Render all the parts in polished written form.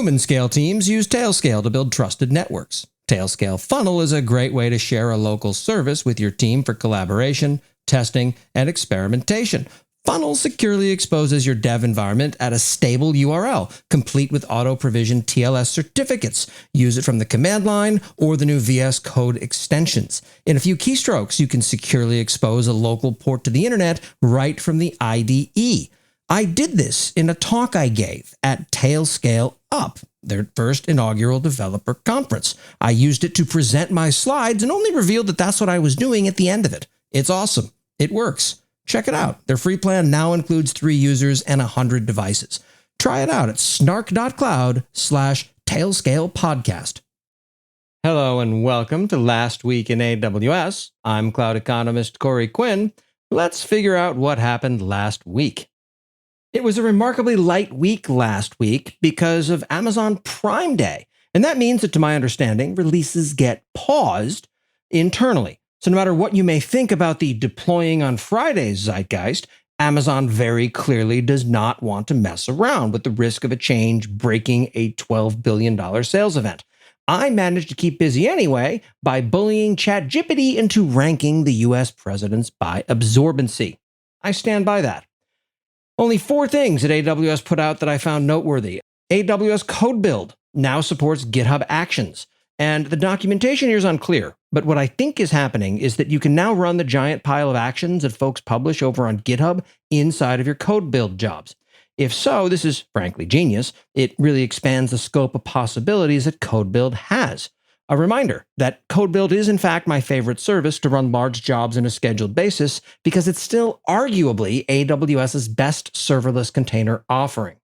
Human scale teams use Tailscale to build trusted networks. Tailscale Funnel is a great way to share a local service with your team for collaboration, testing, and experimentation. Funnel securely exposes your dev environment at a stable URL, complete with auto-provisioned TLS certificates. Use it from the command line or the new VS Code extensions. In a few keystrokes, you can securely expose a local port to the internet right from the IDE. I did this in a talk I gave at Tailscale Up, their first inaugural developer conference. I used it to present my slides and only revealed that that's what I was doing at the end of it. It's awesome. It works. Check it out. Their free plan now includes 3 users and 100 devices. Try it out at snark.cloud/tailscalepodcast. Hello and welcome to Last Week in AWS. I'm cloud economist Corey Quinn. Let's figure out what happened last week. It was a remarkably light week last week because of Amazon Prime Day. And that means that, to my understanding, releases get paused internally. So no matter what you may think about the deploying on Fridays zeitgeist, Amazon very clearly does not want to mess around with the risk of a change breaking a $12 billion sales event. I managed to keep busy anyway by bullying ChatGPT into ranking the US presidents by absorbency. I stand by that. Only 4 things that AWS put out that I found noteworthy. AWS Code Build now supports GitHub Actions. And the documentation here is unclear, but what I think is happening is that you can now run the giant pile of actions that folks publish over on GitHub inside of your code build jobs. If so, this is frankly genius. It really expands the scope of possibilities that Code Build has. A reminder that Code Build is in fact my favorite service to run large jobs on a scheduled basis because it's still arguably AWS's best serverless container offering.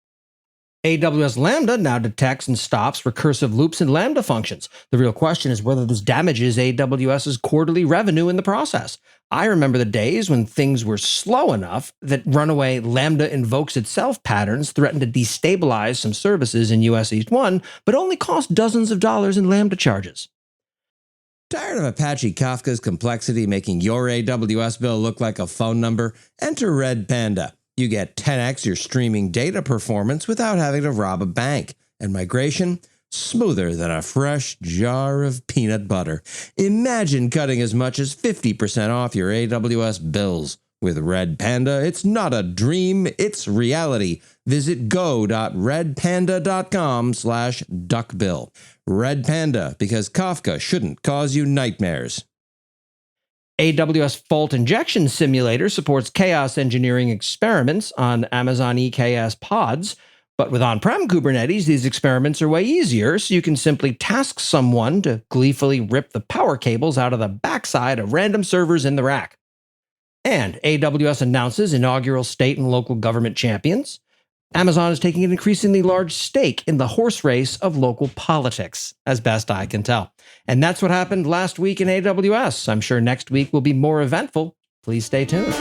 AWS Lambda now detects and stops recursive loops and Lambda functions. The real question is whether this damages AWS's quarterly revenue in the process. I remember the days when things were slow enough that runaway Lambda invokes itself patterns threatened to destabilize some services in US East 1, but only cost dozens of dollars in Lambda charges. Tired of Apache Kafka's complexity making your AWS bill look like a phone number? Enter Red Panda. You get 10x your streaming data performance without having to rob a bank. And migration? Smoother than a fresh jar of peanut butter. Imagine cutting as much as 50% off your AWS bills. With Red Panda, it's not a dream, it's reality. Visit go.redpanda.com/duckbill. Red Panda, because Kafka shouldn't cause you nightmares. AWS Fault Injection Simulator supports chaos engineering experiments on Amazon EKS pods, but with on-prem Kubernetes, these experiments are way easier, so you can simply task someone to gleefully rip the power cables out of the backside of random servers in the rack. And AWS announces inaugural state and local government champions. Amazon is taking an increasingly large stake in the horse race of local politics, as best I can tell. And that's what happened last week in AWS. I'm sure next week will be more eventful. Please stay tuned.